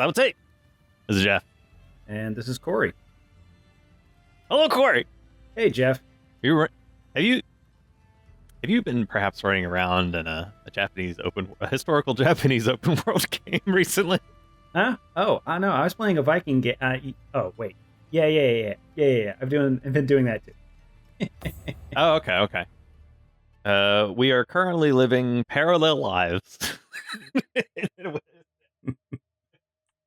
Level 2. This is Jeff. And this is Corey. Hello, Corey. Hey, Jeff. Have you been perhaps running around in a historical Japanese open world game recently? Huh? Oh, I know. I was playing a Viking game. Oh, wait. Yeah. I've been doing that too. Oh, okay. We are currently living parallel lives.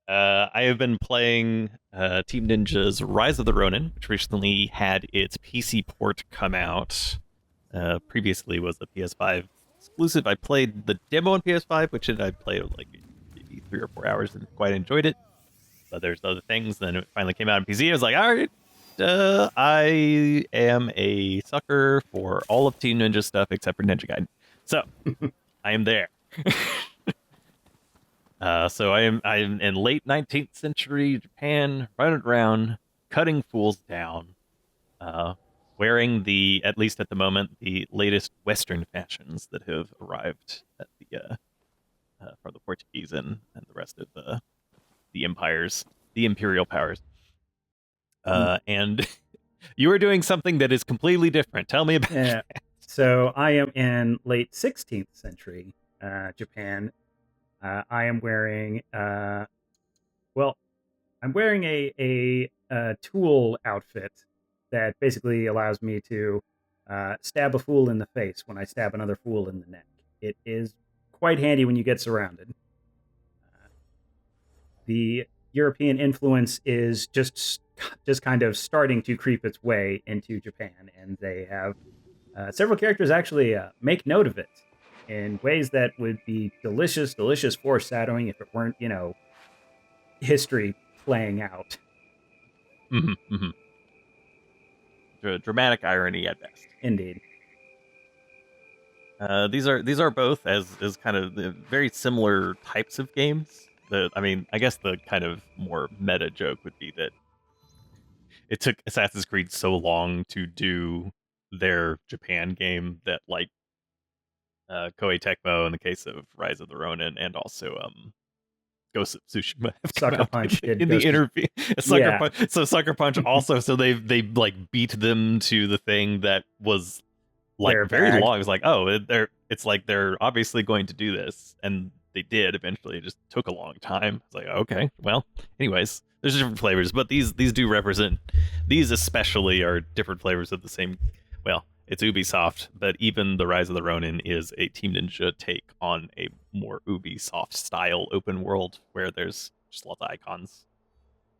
I have been playing Team Ninja's Rise of the Ronin, which recently had its PC port come out. Previously was a PS5 exclusive. I played the demo on PS5, which I played like maybe 3 or 4 hours and quite enjoyed it. But there's other things. Then it finally came out on PC. I was like, all right, I am a sucker for all of Team Ninja stuff except for Ninja Gaiden. So I am there. So I am in late 19th century Japan, running around, cutting fools down, wearing at least at the moment, the latest Western fashions that have arrived at from the Portuguese and the rest of the empires, the imperial powers. And you are doing something that is completely different. Tell me about it. So I am in late 16th century Japan. I am wearing I'm wearing a tool outfit that basically allows me to stab a fool in the face when I stab another fool in the neck. It is quite handy when you get surrounded. The European influence is just kind of starting to creep its way into Japan, and they have several characters actually make note of it in ways that would be delicious foreshadowing if it weren't, history playing out. Mm-hmm. Dramatic irony at best. Indeed. These are both as kind of the very similar types of games. I guess the kind of more meta joke would be that it took Assassin's Creed so long to do their Japan game that like Koei Tecmo in the case of Rise of the Ronin and also Ghost of Tsushima Sucker Punch in the interview. Punch. So Sucker Punch also, so they like beat them to the thing that was like very long. It was like, oh, it's like they're obviously going to do this, and they did eventually. It just took a long time. It's like, okay, well, anyways, there's different flavors, but these do represent, these especially are different flavors of the same. Well, it's Ubisoft, but even the Rise of the Ronin is a Team Ninja take on a more Ubisoft style open world where there's just lots of icons.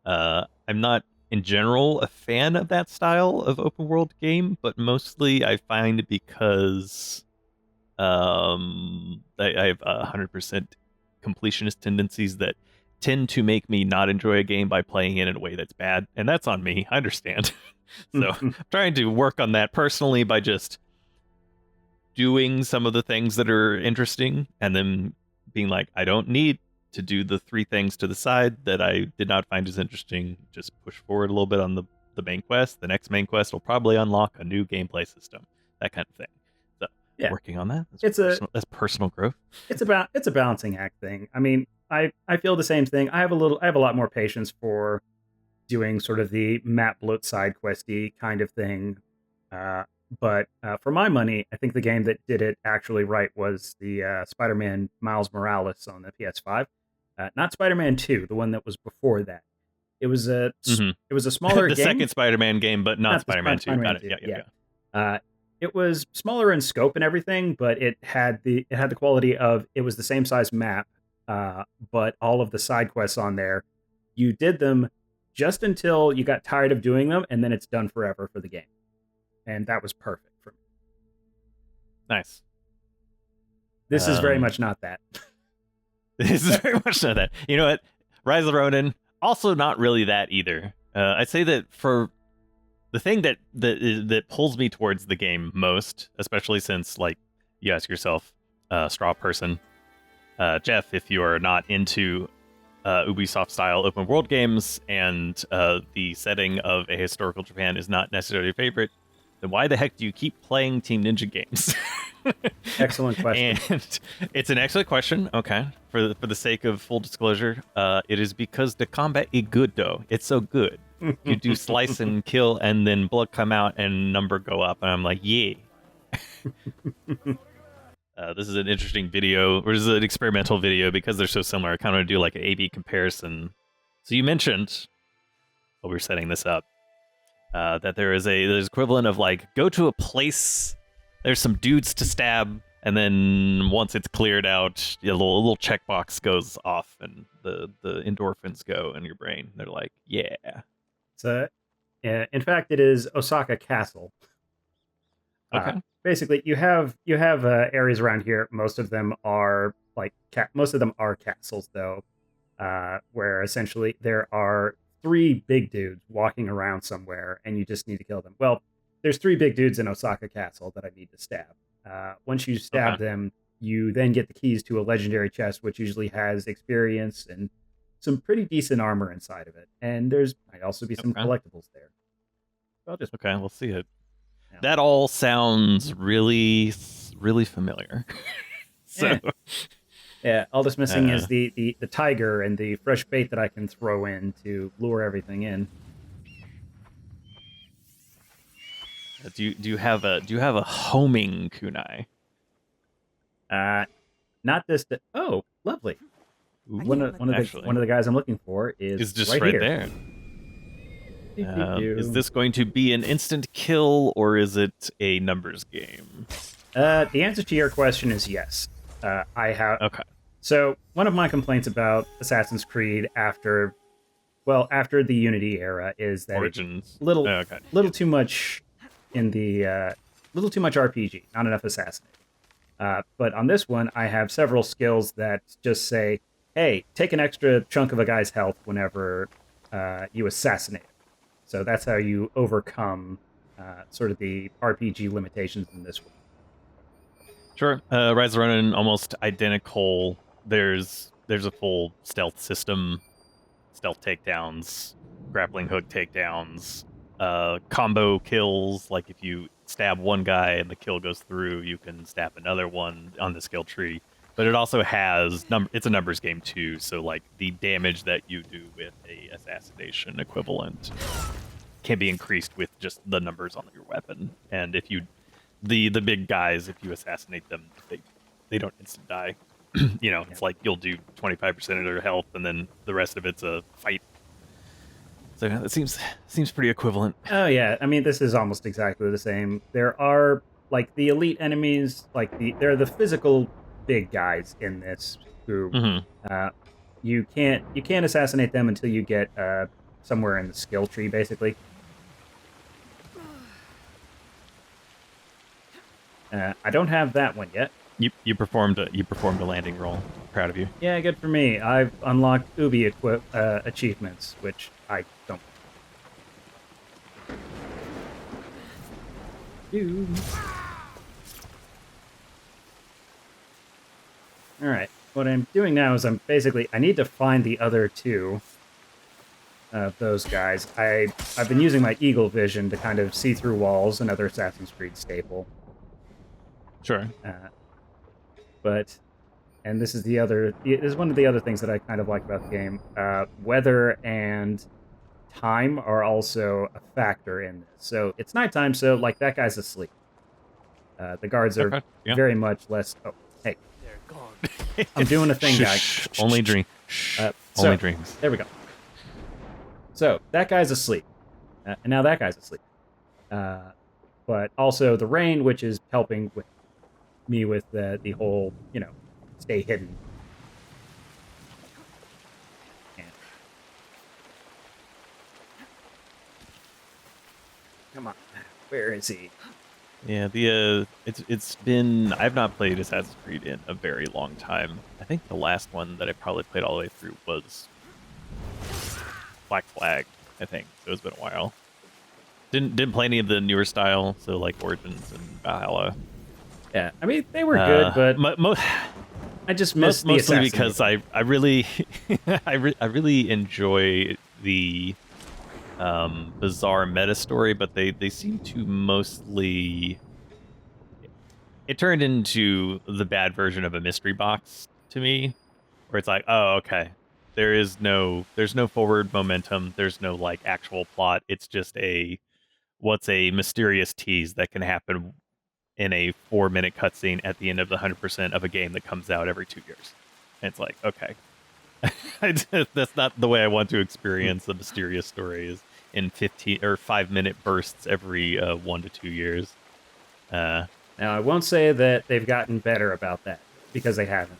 I'm not in general a fan of that style of open world game, but mostly I find because I have 100% completionist tendencies that tend to make me not enjoy a game by playing it in a way that's bad, and that's on me. I understand. So I'm trying to work on that personally by just doing some of the things that are interesting and then being like, I don't need to do the 3 things to the side that I did not find as interesting. Just push forward a little bit on the main quest. The next main quest will probably unlock a new gameplay system, that kind of thing. So working on that. That's personal growth. It's a balancing act thing. I mean, I feel the same thing. I have a lot more patience for doing sort of the map bloat side questy kind of thing. But for my money, I think the game that did it actually right was the Spider-Man Miles Morales on the PS5. Not Spider-Man 2, the one that was before that. It was a smaller the game. second Spider-Man game, but not Spider-Man 2. Got it. Yeah. It was smaller in scope and everything, but it had the quality of, it was the same size map, but all of the side quests on there, you did them just until you got tired of doing them, and then it's done forever for the game. And that was perfect for me. Nice. This is very much not that. This is very much not that. You know what? Rise of the Ronin, also not really that either. I'd say that for the thing that pulls me towards the game most, especially since, like, you ask yourself, straw person, Jeff, if you are not into Ubisoft style open world games and the setting of a historical Japan is not necessarily your favorite, then why the heck do you keep playing Team Ninja games? Excellent question. And it's an excellent question. Okay, for the sake of full disclosure, it is because the combat is good though. It's so good. You do slice and kill, and then blood come out and number go up, and I'm like, yeah. This is an interesting video, or this is an experimental video because they're so similar. I kind of want to do like an A/B comparison. So you mentioned, while we were setting this up, that there's equivalent of like go to a place, there's some dudes to stab, and then once it's cleared out, a little checkbox goes off, and the endorphins go in your brain. They're like, yeah. So, in fact, it is Osaka Castle. Okay. Basically, you have areas around here. Most of them are castles, though, where essentially there are 3 big dudes walking around somewhere, and you just need to kill them. Well, there's 3 big dudes in Osaka Castle that I need to stab. Once you stab them, you then get the keys to a legendary chest, which usually has experience and some pretty decent armor inside of it. And might also be some collectibles there. Okay, we'll see it. Yeah. That all sounds really, really familiar. So, yeah, all that's missing is the tiger and the fresh bait that I can throw in to lure everything in. Do you have a homing kunai? Not this. Oh, lovely. Ooh, one of the guys I'm looking for is just right there. Is this going to be an instant kill, or is it a numbers game? The answer to your question is yes. I have. Okay. So one of my complaints about Assassin's Creed after the Unity era is that Origins little too much in the little too much RPG, not enough assassinate. But on this one, I have several skills that just say, "Hey, take an extra chunk of a guy's health whenever you assassinate him." So that's how you overcome sort of the RPG limitations in this one. Sure. Rise of Ronin, almost identical. There's a full stealth system, stealth takedowns, grappling hook takedowns, combo kills. Like if you stab one guy and the kill goes through, you can stab another one on the skill tree. But it also has it's a numbers game too, so like the damage that you do with a assassination equivalent can be increased with just the numbers on your weapon. And if you the big guys, if you assassinate them, they don't instant die. It's like you'll do 25% of their health, and then the rest of it's a fight. So it seems pretty equivalent. Oh yeah, I mean this is almost exactly the same. There are like the elite enemies, they're the physical big guys in this who you can't assassinate them until you get somewhere in the skill tree, basically. I don't have that one yet. You performed a landing roll. Proud of you. Yeah, good for me. I've unlocked Ubi achievements, which I don't do. All right. What I'm doing now is I need to find the other 2 of those guys. I've been using my eagle vision to kind of see through walls, another Assassin's Creed staple. Sure. And this is one of the other things that I kind of like about the game. Weather and time are also a factor in this. So it's nighttime, so like that guy's asleep. The guards are very much less. Oh, hey. I'm doing a thing, guys. Only dream. Only dreams. There we go. So that guy's asleep, and now that guy's asleep. But also the rain, which is helping with me with the whole, stay hidden. And... Come on, where is he? Yeah, it's been I've not played Assassin's Creed in a very long time. I think the last one that I probably played all the way through was Black Flag, I think. So it's been a while. Didn't play any of the newer style, so like Origins and Valhalla. Yeah, I mean they were good, but I just missed mostly because I really I really enjoy the bizarre meta story, but they seem to mostly it turned into the bad version of a mystery box to me, where it's like, oh, okay, there's no forward momentum, there's no like actual plot. It's just what's a mysterious tease that can happen in a 4-minute cutscene at the end of the 100% of a game that comes out every 2 years. And it's like, okay, that's not the way I want to experience a mysterious story, is in 15 or 5-minute bursts every 1 to 2 years. Now, I won't say that they've gotten better about that, because they haven't.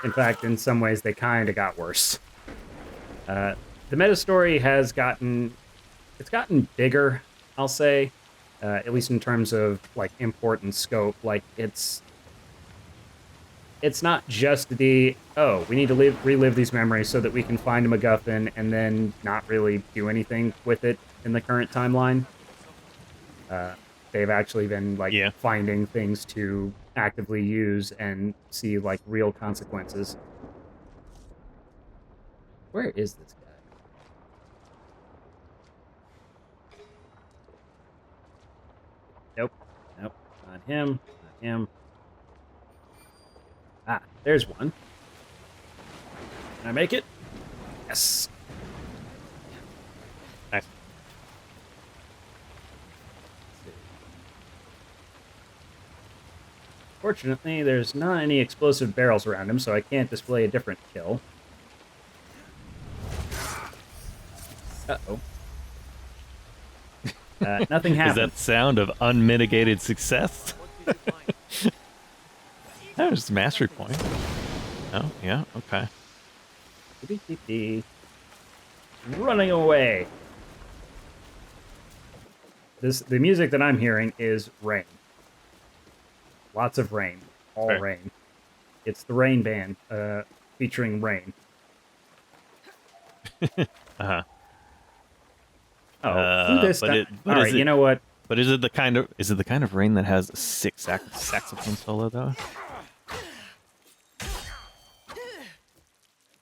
In fact, in some ways, they kind of got worse. The meta story has gotten bigger, I'll say, at least in terms of like import and scope. Like it's not just we need to relive these memories so that we can find a MacGuffin and then not really do anything with it in the current timeline. They've actually been like finding things to actively use and see like real consequences. Where is this guy? Nope. Not him. Not him. Ah, there's one. Can I make it? Yes. Nice. Fortunately, there's not any explosive barrels around him, so I can't display a different kill. Uh-oh. Nothing happened. Is that sound of unmitigated success? That was mastery point. Oh, yeah, okay. Running away. The music that I'm hearing is rain. Lots of rain. All rain. It's the Rain Band, featuring rain. Uh-huh. Oh, this time. All right, you know what? But is it the kind of rain that has a sick saxophone solo though?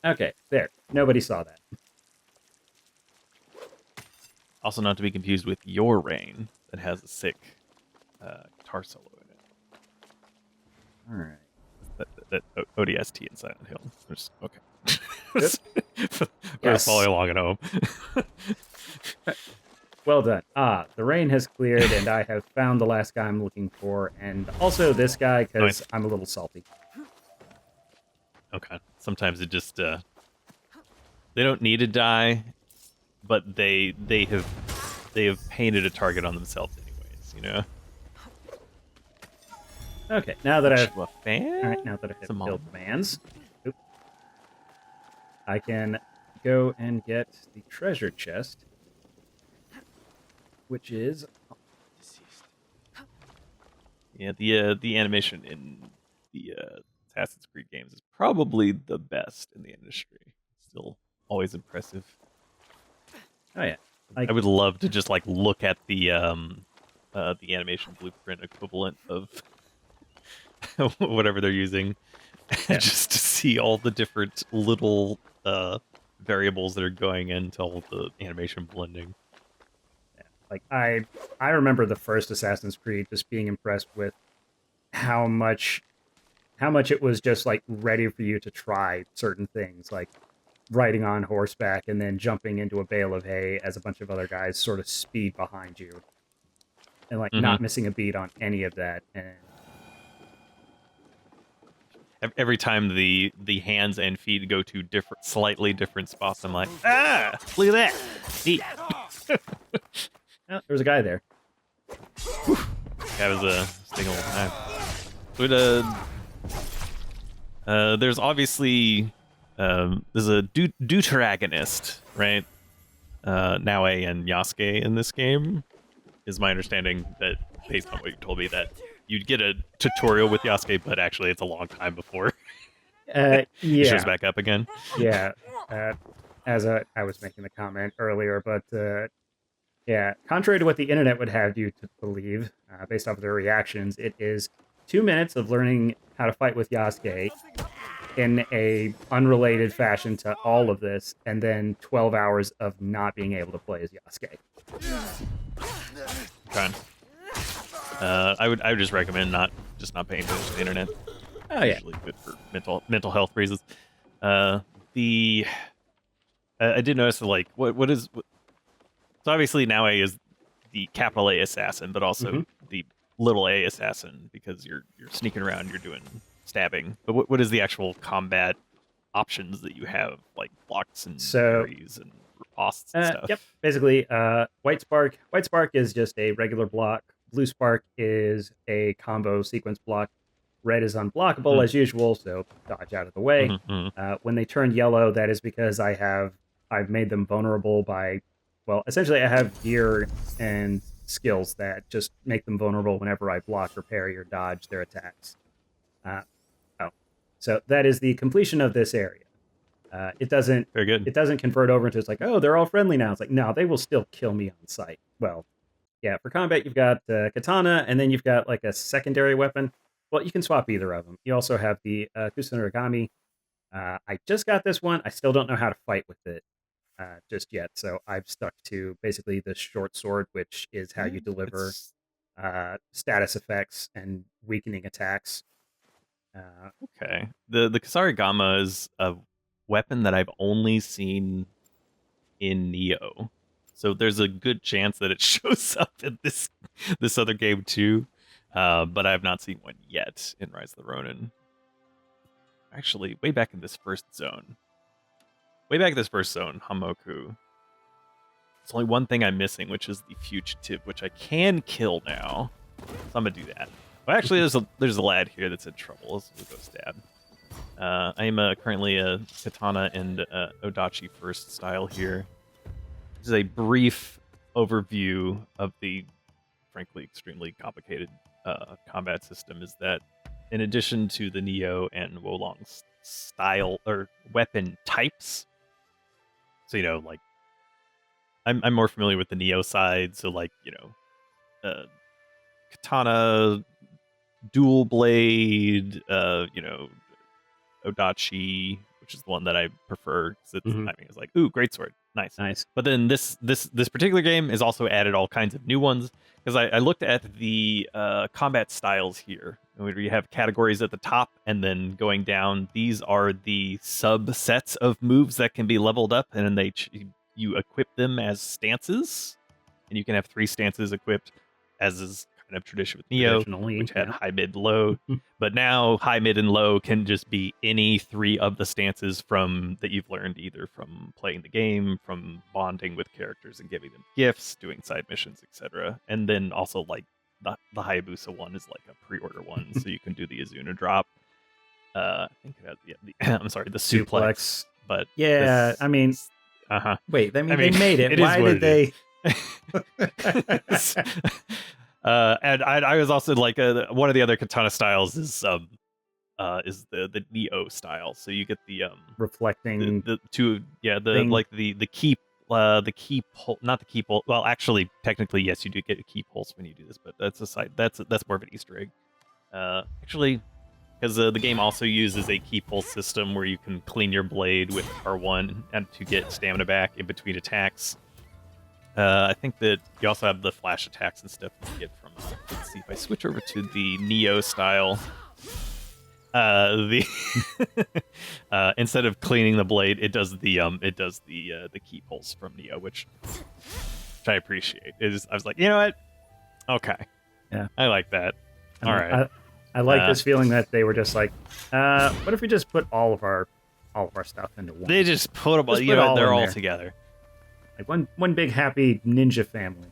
Okay, there. Nobody saw that. Also, not to be confused with Your Rain, that has a sick guitar solo in it. All right. That ODST in Silent Hill. Just, okay. Yes. Following along at home. Well done. The rain has cleared, and I have found the last guy I'm looking for, and also this guy, because I'm a little salty. Okay. Sometimes it just they don't need to die, but they have painted a target on themselves anyways, you know. Okay, now that I've killed the fans, I can go and get the treasure chest, which is the animation in the Assassin's Creed games is probably the best in the industry. Still always impressive. Oh yeah, I would love to just like look at the animation blueprint equivalent of whatever they're using, just to see all the different little variables that are going into all the animation blending. Yeah. Like I remember the first Assassin's Creed just being impressed with how much it was just like ready for you to try certain things, like riding on horseback and then jumping into a bale of hay as a bunch of other guys sort of speed behind you, and like not missing a beat on any of that. And every time the hands and feet go to slightly different spots, I'm like, look at that. Neat. Oh, there's a guy there. That was taking a long time. But there's obviously there's a deuteragonist, right? Naue and Yasuke in this game, is my understanding, that based on what you told me, that you'd get a tutorial with Yasuke, but actually it's a long time before he shows back up again. Yeah, as I was making the comment earlier, but yeah, contrary to what the internet would have you to believe, based off of their reactions, it is 2 minutes of learning how to fight with Yasuke in a unrelated fashion to all of this, and then 12 hours of not being able to play as Yasuke. Okay. I would just recommend not paying attention to the internet. Oh yeah, usually good for mental health reasons. The I did notice that, like so obviously now A is the capital A assassin, but also the little A assassin because you're sneaking around, you're doing stabbing. But what is the actual combat options that you have, like blocks and parries and riposts and stuff? Yep, basically, White Spark. White Spark is just a regular block. Blue Spark is a combo sequence block. Red is unblockable as usual, so dodge out of the way. When they turn yellow, that is because I've made them vulnerable by, well, essentially I have gear and skills that just make them vulnerable whenever I block or parry or dodge their attacks. So that is the completion of this area. It doesn't Very good. It doesn't convert over into, it's like, oh, they're all friendly now. It's like, no, they will still kill me on sight. Well, yeah, for combat you've got katana, and then you've got like a secondary weapon. Well, you can swap either of them. You also have the kusanarigami. I just got this one. I still don't know how to fight with it just yet, so I've stuck to basically the short sword, which is how you deliver status effects and weakening attacks. Okay. The Kasarigama is a weapon that I've only seen in Neo, so there's a good chance that it shows up in this other game too. But I have not seen one yet in Rise of the Ronin. Actually, way back in this first zone, Hamoku. There's only one thing I'm missing, which is the fugitive, which I can kill now. So I'm gonna do that. Well, actually, there's a lad here that's in trouble. Let's go stab. I am currently a katana and Odachi first style here. This is a brief overview of the, frankly, extremely complicated combat system. Is that in addition to the Neo and Wolong style or weapon types, so like I'm more familiar with the Neo side, so like katana, dual blade, Odachi, which is the one that I prefer because it's, I mean, it's like, ooh, great sword, nice. But then this particular game has also added all kinds of new ones, because I looked at the combat styles here, where you have categories at the top and then going down. These are the subsets of moves that can be leveled up, and then you equip them as stances, and you can have 3 stances equipped, as is kind of tradition with Neo, which had high, mid, low. But now high, mid, and low can just be any 3 of the stances that you've learned either from playing the game, from bonding with characters and giving them gifts, doing side missions, etc. And then also like the Hayabusa one is like a pre-order one, so you can do the Azuna drop. I think it has I'm sorry, the suplex. But yeah, I mean, wait, they made it. Why did they? And I was also like, one of the other katana styles is the Neo style. So you get the reflecting the two, thing. Like the key the key pulse, not the key pulse. Well, actually, technically, yes, you do get a key pulse when you do this, but that's a side. That's more of an Easter egg. Actually, because the game also uses a key pulse system where you can clean your blade with R1 and to get stamina back in between attacks. I think that you also have the flash attacks and stuff you get from. Let's see if I switch over to the Neo style. Instead of cleaning the blade, it does the key pulse from Neo, which I appreciate. I was like, you know what? Okay, yeah, I like that. All right, I like this feeling that they were just like, what if we just put all of our stuff into one? They just put them all. They're all together. Like one big happy ninja family.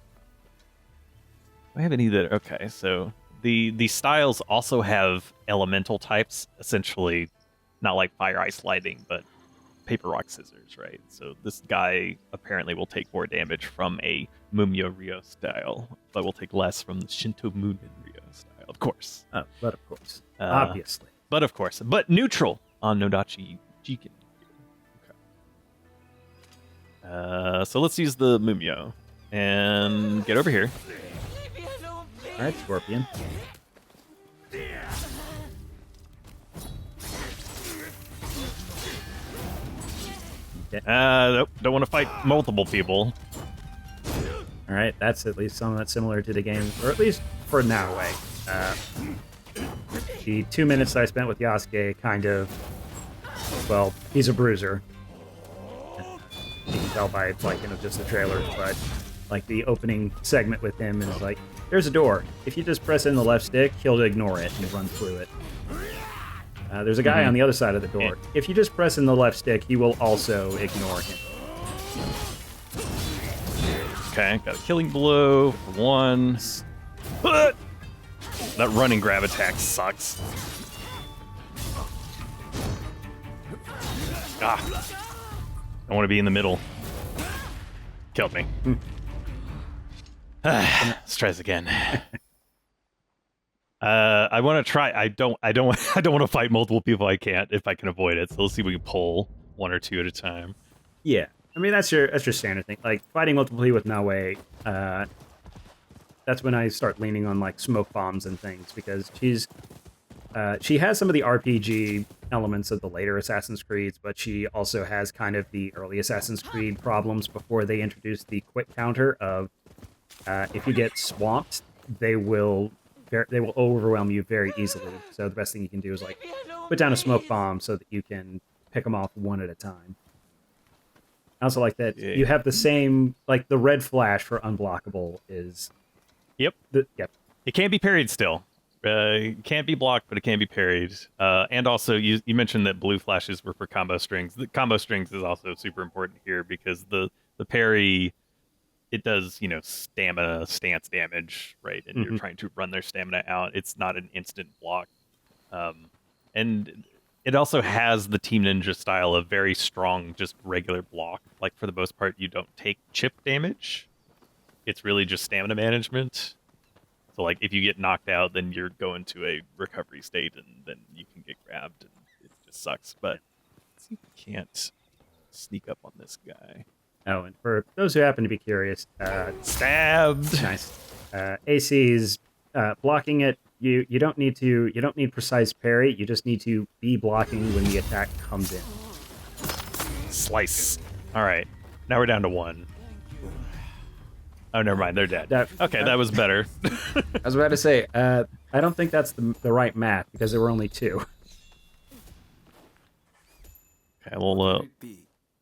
I haven't either. Okay, so the styles also have elemental types, essentially, not like fire, ice, lightning, but paper, rock, scissors, right? So this guy apparently will take more damage from a Mumyo Ryo style, but will take less from the Shinto Munin Ryo style, of course. But of course, obviously. But neutral on Nodachi Jiken. So let's use the Mumyo and get over here. All right, Scorpion. Nope, don't want to fight multiple people. All right, that's at least somewhat similar to the game, or at least for Naoe. The 2 minutes I spent with Yasuke kind of, well, he's a bruiser. You can tell by just the trailers, but like the opening segment with him is like, there's a door. If you just press in the left stick, he'll ignore it and run through it. There's a guy on the other side of the door. If you just press in the left stick, he will also ignore him. Okay, got a killing blow for one. That running grab attack sucks. I want to be in the middle. Killed me. Let's try this again. I want to try. I don't want to fight multiple people. I can't if I can avoid it. So let's see if we can pull one or two at a time. Yeah, I mean that's your standard thing. Like fighting multiple people with Naoe. That's when I start leaning on like smoke bombs and things because she has some of the RPG elements of the later Assassin's Creeds, but she also has kind of the early Assassin's Creed problems before they introduced the quick counter of if you get swamped, they will overwhelm you very easily. So the best thing you can do is like put down a smoke bomb so that you can pick them off one at a time. I also like that you have the same, like the red flash for unblockable is... Yep. It can't be parried still. It can't be blocked, but it can be parried. And also, you mentioned that blue flashes were for combo strings. The combo strings is also super important here because the parry, it does, stamina stance damage, right? And you're trying to run their stamina out. It's not an instant block. And it also has the Team Ninja style of very strong, just regular block. Like, for the most part, you don't take chip damage. It's really just stamina management. So, like, if you get knocked out, then you're going to a recovery state, and then you can get grabbed, and it just sucks. But let's see if we can't sneak up on this guy. Oh, and for those who happen to be curious, stabbed. Nice. AC's blocking it. You don't need precise parry. You just need to be blocking when the attack comes in. Slice. All right. Now we're down to one. Oh, never mind. They're dead. That was better. I was about to say, I don't think that's the right math because there were only two. Okay, well,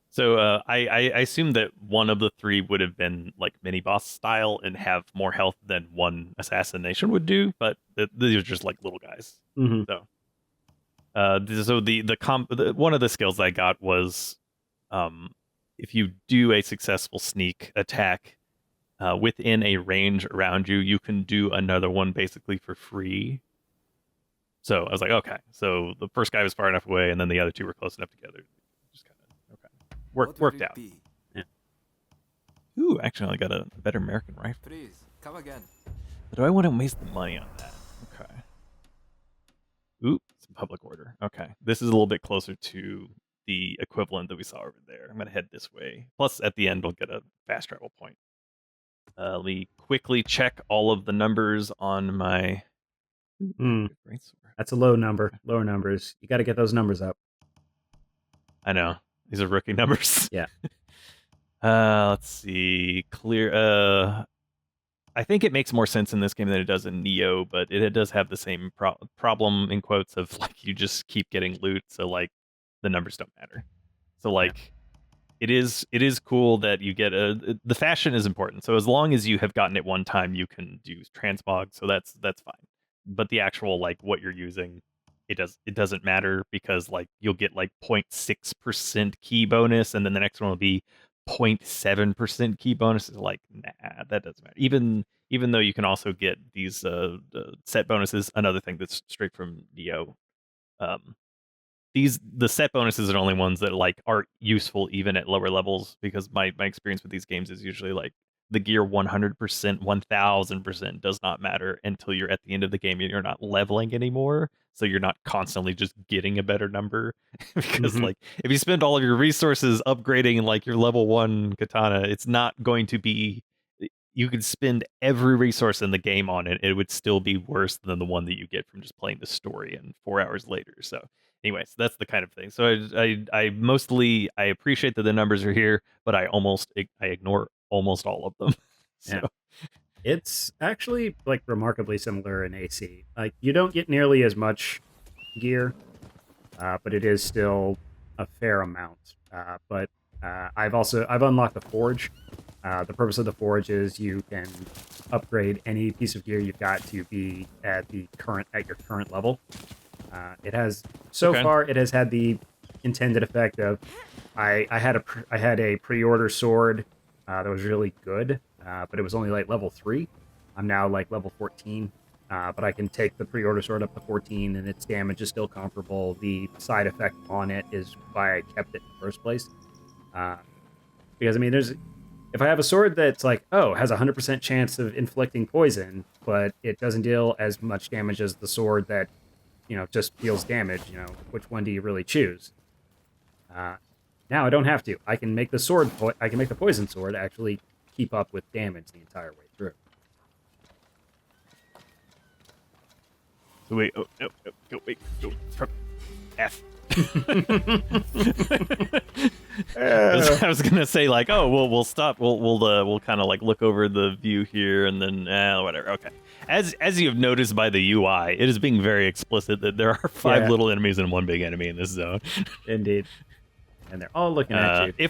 so I assume that one of the three would have been like mini boss style and have more health than one assassination would do, but these are just like little guys. Mm-hmm. So the one of the skills I got was if you do a successful sneak attack within a range around you, you can do another one basically for free. So I was like, okay. So the first guy was far enough away, and then the other two were close enough together. Just kind of worked out. Yeah. Ooh, actually, I got a better American rifle. Please come again. But do I want to waste the money on that? Okay. Ooh, some public order. Okay, this is a little bit closer to the equivalent that we saw over there. I'm gonna head this way. Plus, at the end, we'll get a fast travel point. Let me quickly check all of the numbers on my... That's a low number. Lower numbers. You got to get those numbers up. I know. These are rookie numbers. Yeah. Let's see. Clear. I think it makes more sense in this game than it does in Neo, but it does have the same problem, in quotes, of like you just keep getting loot, so like the numbers don't matter. So like... Yeah. It is cool that you get the fashion is important. So as long as you have gotten it one time, you can do transmog. So that's fine. But the actual like what you're using, it doesn't matter because like you'll get like 0.6% key bonus, and then the next one will be 0.7% key bonus. It's like nah, that doesn't matter. Even though you can also get these set bonuses. Another thing that's straight from Neo. The set bonuses are the only ones that like are useful even at lower levels, because my experience with these games is usually like the gear 100%, 1000% does not matter until you're at the end of the game and you're not leveling anymore. So you're not constantly just getting a better number because like if you spend all of your resources upgrading like your level 1 katana, it's not going to be... You could spend every resource in the game on it. It would still be worse than the one that you get from just playing the story and 4 hours later. So anyways, that's the kind of thing. So I mostly appreciate that the numbers are here, but I ignore almost all of them. So. It's actually like remarkably similar in AC. Like you don't get nearly as much gear, but it is still a fair amount. But I've unlocked the forge. The purpose of the forge is you can upgrade any piece of gear you've got to be at your current level. It has far it has had the intended effect of I had a pre-order sword that was really good, but it was only like level 3. I'm now like level 14. But I can take the pre-order sword up to 14, and its damage is still comparable. The side effect on it is why I kept it in the first place. Because I mean, if I have a sword that's like, has a 100% chance of inflicting poison, but it doesn't deal as much damage as the sword that, just deals damage. Which one do you really choose? Now I don't have to. I can make the poison sword actually keep up with damage the entire way through. So wait, go, F. I was gonna say like, we'll stop. We'll kind of like look over the view here, and then whatever. Okay. As you have noticed by the UI, it is being very explicit that there are 5 little enemies and 1 big enemy in this zone. Indeed, and they're all looking at you.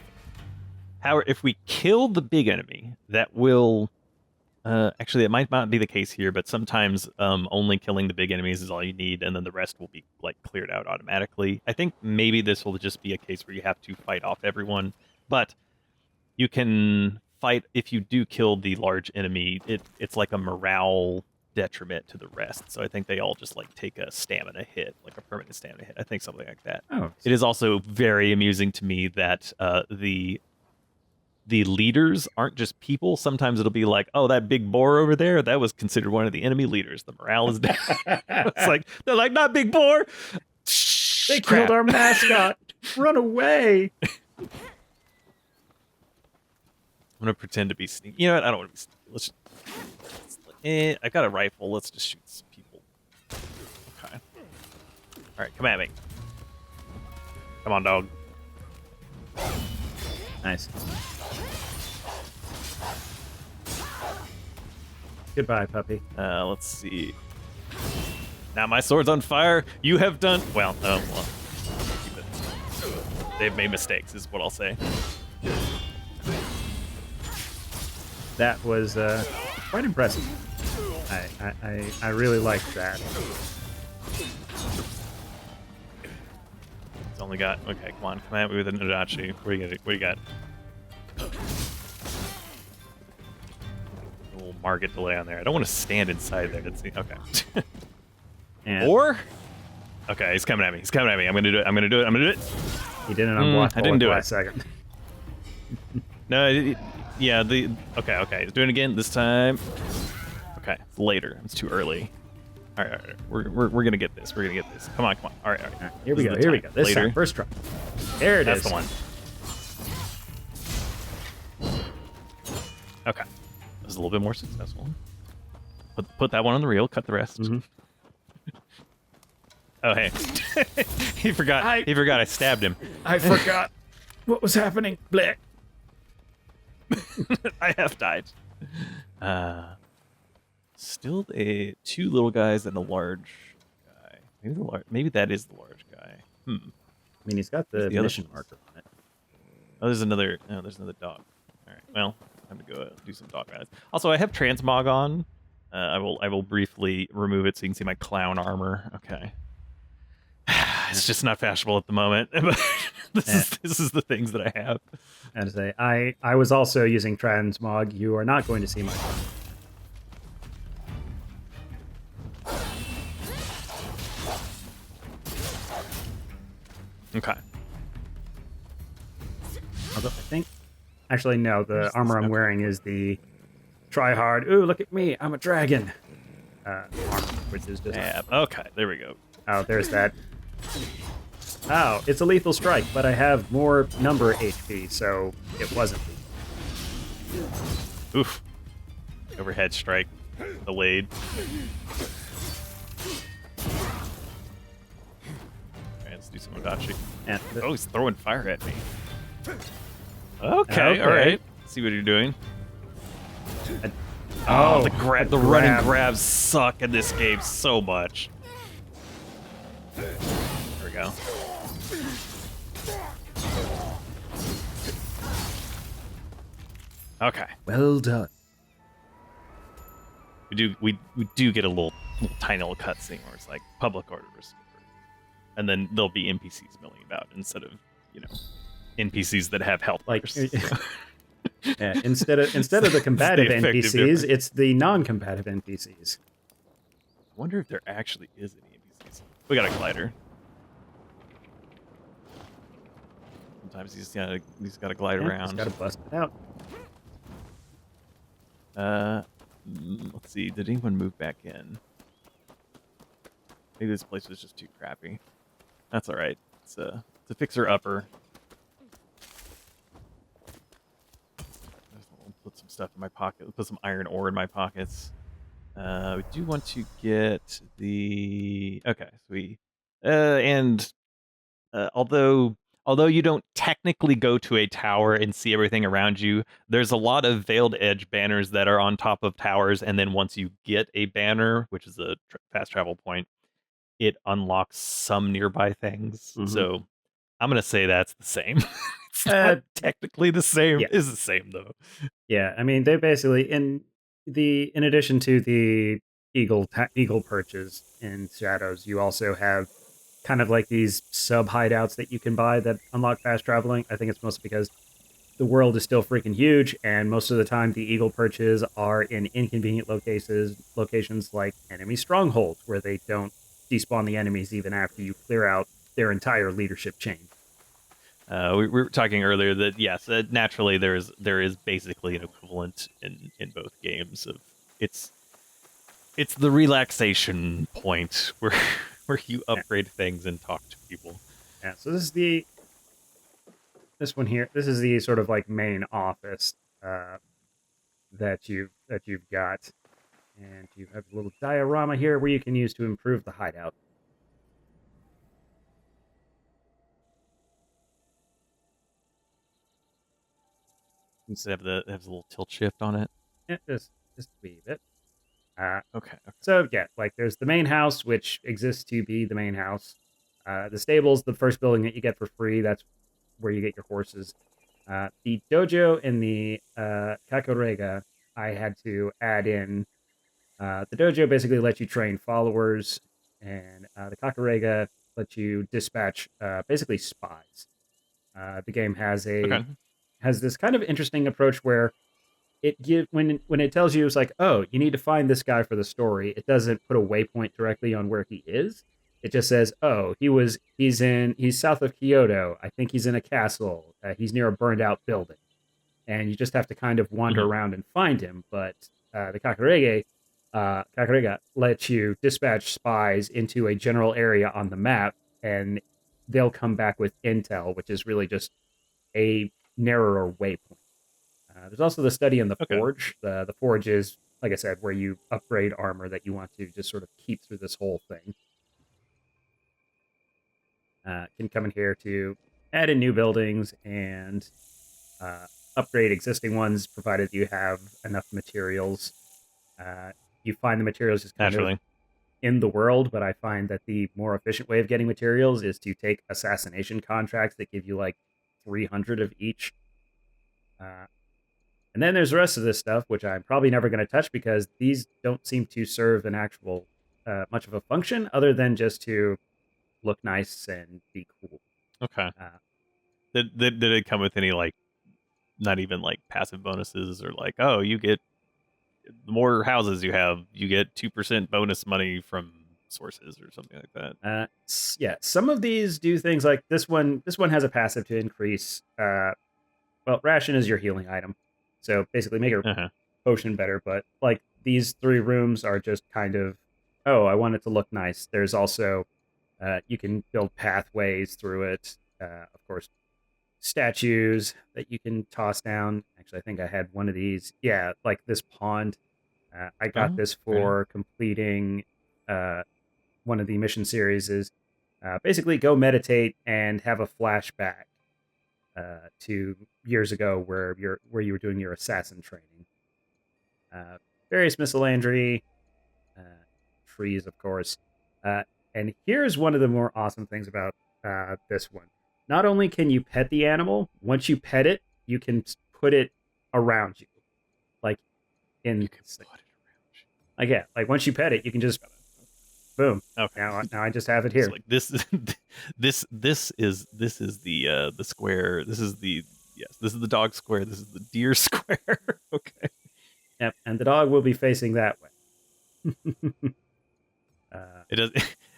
If we kill the big enemy, that will. Actually, it might not be the case here, but sometimes only killing the big enemies is all you need, and then the rest will be like cleared out automatically. I think maybe this will just be a case where you have to fight off everyone, but you can fight if you do kill the large enemy. It's like a morale detriment to the rest, so I think they all just like take a stamina hit, like a permanent stamina hit. I think something like that. It is also very amusing to me that the leaders aren't just people. Sometimes it'll be like, that big boar over there, that was considered one of the enemy leaders. The morale is down. It's like, they're like, not big boar. They killed our mascot. Run away. I'm going to pretend to be sneaky. You know what? I don't want to be sneaky. I've got a rifle. Let's just shoot some people. Okay. All right, come at me. Come on, dog. Nice. Goodbye, puppy. Let's see. Now my sword's on fire. You have done well. They've made mistakes, is what I'll say. That was quite impressive. I really liked that. It's only got come on, come at me with an Adachi. What do you got? A little market delay on there. I don't want to stand inside there. Okay. Or okay, he's coming at me. I'm gonna do it. He didn't unblock. I didn't do it. Last second. No, okay. He's doing it again this time. Okay, it's later. It's too early. All right. We're gonna get this. Come on. All right. Here we go. This later. time, first try. There it is. That's the one. Okay, this is a little bit more successful. Put that one on the reel. Cut the rest. Mm-hmm. Oh hey, he forgot. I stabbed him. I forgot what was happening. Blech. I have died. Still 2 little guys and a large guy. Maybe that is the large guy. I mean, he's got the mission marker on it. Oh, there's another dog. All right. Well, time to go do some dog rides. Also, I have transmog on. I will briefly remove it so you can see my clown armor. Okay. It's just not fashionable at the moment. This is the things that I have. And to say, I was also using transmog. You are not going to see my. Okay. Although I think, actually no, the armor I'm wearing is the try hard. Ooh, look at me, I'm a dragon. Armor, which is just. Yeah. Okay, there we go. Oh, there's that. Oh, it's a lethal strike, but I have more number HP, so it wasn't lethal. Oof. Overhead strike. Delayed. Okay, let's do some Odachi. Oh, he's throwing fire at me. Okay, all right. See what you're doing. Oh, the running grabs suck in this game so much. There we go. Okay. Well done. We do get a little tiny little cutscene where it's like public orders, and then there'll be NPCs milling about instead of NPCs that have health bars. Yeah, instead of the combative NPCs, it's the non-combative NPCs. I wonder if there actually is any NPCs. We got a glider. Sometimes he's got to glide around. He's got to bust it out. Let's see. Did anyone move back in? Maybe this place was just too crappy. That's all right. It's a fixer upper. Put some stuff in my pocket. Put some iron ore in my pockets. We do want to get the although you don't technically go to a tower and see everything around you, there's a lot of veiled edge banners that are on top of towers, and then once you get a banner, which is a fast travel point, it unlocks some nearby things. Mm-hmm. So I'm gonna say that's the same. It's not technically the same. Yeah. It's the same though. Yeah, I mean, they basically in addition to the eagle perches in Shadows, you also have kind of like these sub hideouts that you can buy that unlock fast traveling. I think it's mostly because the world is still freaking huge, and most of the time the eagle perches are in inconvenient locations like enemy strongholds, where they don't despawn the enemies even after you clear out their entire leadership chain. We were talking earlier that yes, naturally there is basically an equivalent in both games of it's the relaxation point where you upgrade things and talk to people. Yeah, so this one here. This is the sort of like main office that you've got, and you have a little diorama here where you can use to improve the hideout. Does it have the little tilt shift on it? Yeah, just a wee bit. Okay. So yeah, like there's the main house, which exists to be the main house. The stable's the first building that you get for free. That's where you get your horses. The dojo and the kakorega, I had to add in. The dojo basically lets you train followers, and the kakorega lets you dispatch basically spies. The game has this kind of interesting approach where when it tells you it's like, oh, you need to find this guy for the story, it doesn't put a waypoint directly on where he is. It just says, oh, he's south of Kyoto. I think he's in a castle. He's near a burned out building, and you just have to kind of wander around and find him. But the kakorega lets you dispatch spies into a general area on the map, and they'll come back with intel, which is really just a narrower waypoint. There's also the study in the forge. The forge is, like I said, where you upgrade armor that you want to just sort of keep through this whole thing. Can come in here to add in new buildings and upgrade existing ones, provided you have enough materials. You find the materials just kind of in the world, but I find that the more efficient way of getting materials is to take assassination contracts that give you like 300 of each. And then there's the rest of this stuff, which I'm probably never going to touch because these don't seem to serve an actual much of a function other than just to look nice and be cool. Okay. Did it come with any, like, not even like passive bonuses or like, oh, you get the more houses you have, you get 2% bonus money from sources or something like that? Yeah, some of these do things like this one. This one has a passive to increase. Ration is your healing item. So basically make your potion better, but like these 3 rooms are just kind of, oh, I want it to look nice. There's also, you can build pathways through it. Of course, statues that you can toss down. Actually, I think I had one of these. Yeah, like this pond. I got this for completing one of the mission series is basically go meditate and have a flashback to years ago where you were doing your assassin training. various miscellany, trees, of course. And here's one of the more awesome things about this one. Not only can you pet the animal, once you pet it, you can put it around you. Like in you can put it around you. Like, yeah, like once you pet it, you can just boom. Okay. Now I just have it here. Like this is the square. This is the dog square. This is the deer square. Okay. Yep, and the dog will be facing that way. It does.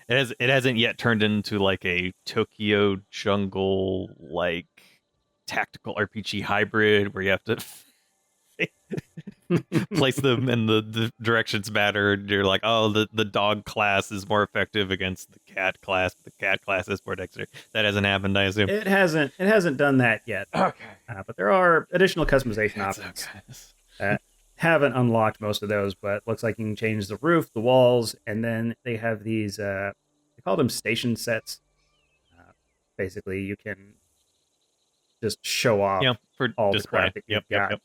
It hasn't yet turned into like a Tokyo Jungle like tactical RPG hybrid where you have to place them and the directions matter. And you're like, oh, the dog class is more effective against the cat class. The cat class is more dexterous. That hasn't happened, I assume. It hasn't done that yet. Okay. But there are additional customization options. Okay. Haven't unlocked most of those, but looks like you can change the roof, the walls, and then they have these, they call them station sets. Basically, you can just show off for all display. the crap that you've got.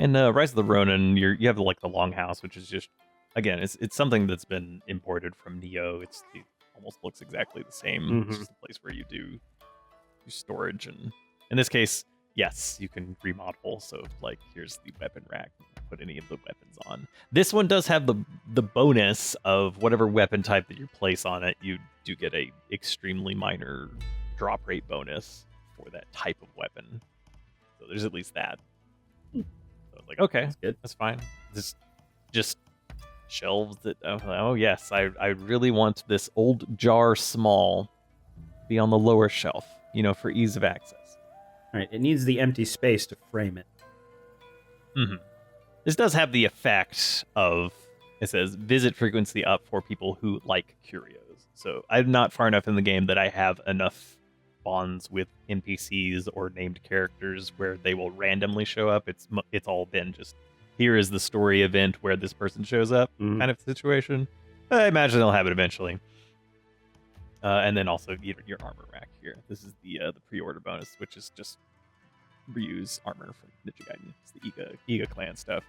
In Rise of the Ronin, you have like the longhouse, which is just, again, it's something that's been imported from Neo. It almost looks exactly the same. Mm-hmm. It's just a place where you do storage, and in this case, yes, you can remodel. So like, here's the weapon rack. Put any of the weapons on. This one does have the bonus of whatever weapon type that you place on it. You do get a extremely minor drop rate bonus for that type of weapon. So there's at least that. So it's like, okay, that's good. That's fine. This just shelves that. Oh yes, I really want this old jar small be on the lower shelf. For ease of access. All right, it needs the empty space to frame it. Mm-hmm. This does have the effect of, it says, visit frequency up for people who like curios. So I'm not far enough in the game that I have enough bonds with NPCs or named characters where they will randomly show up. It's all been just, here is the story event where this person shows up kind of situation. I imagine they'll have it eventually. And then also your armor rack here. This is the pre-order bonus, which is just reuse armor from Ninja Gaiden. It's the Iga clan stuff.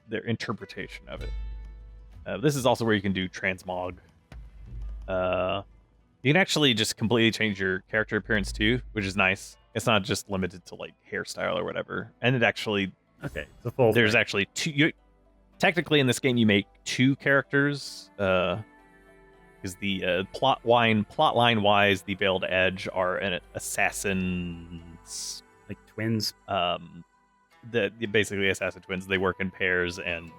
Their interpretation of it. This is also where you can do transmog. You can actually just completely change your character appearance too, which is nice. It's not just limited to like hairstyle or whatever. And it actually the full there's thing. Actually two. Technically, in this game, you make two characters. Because the plot line wise, the Veiled Edge are an assassins, like twins. Basically assassin twins. They work in pairs, and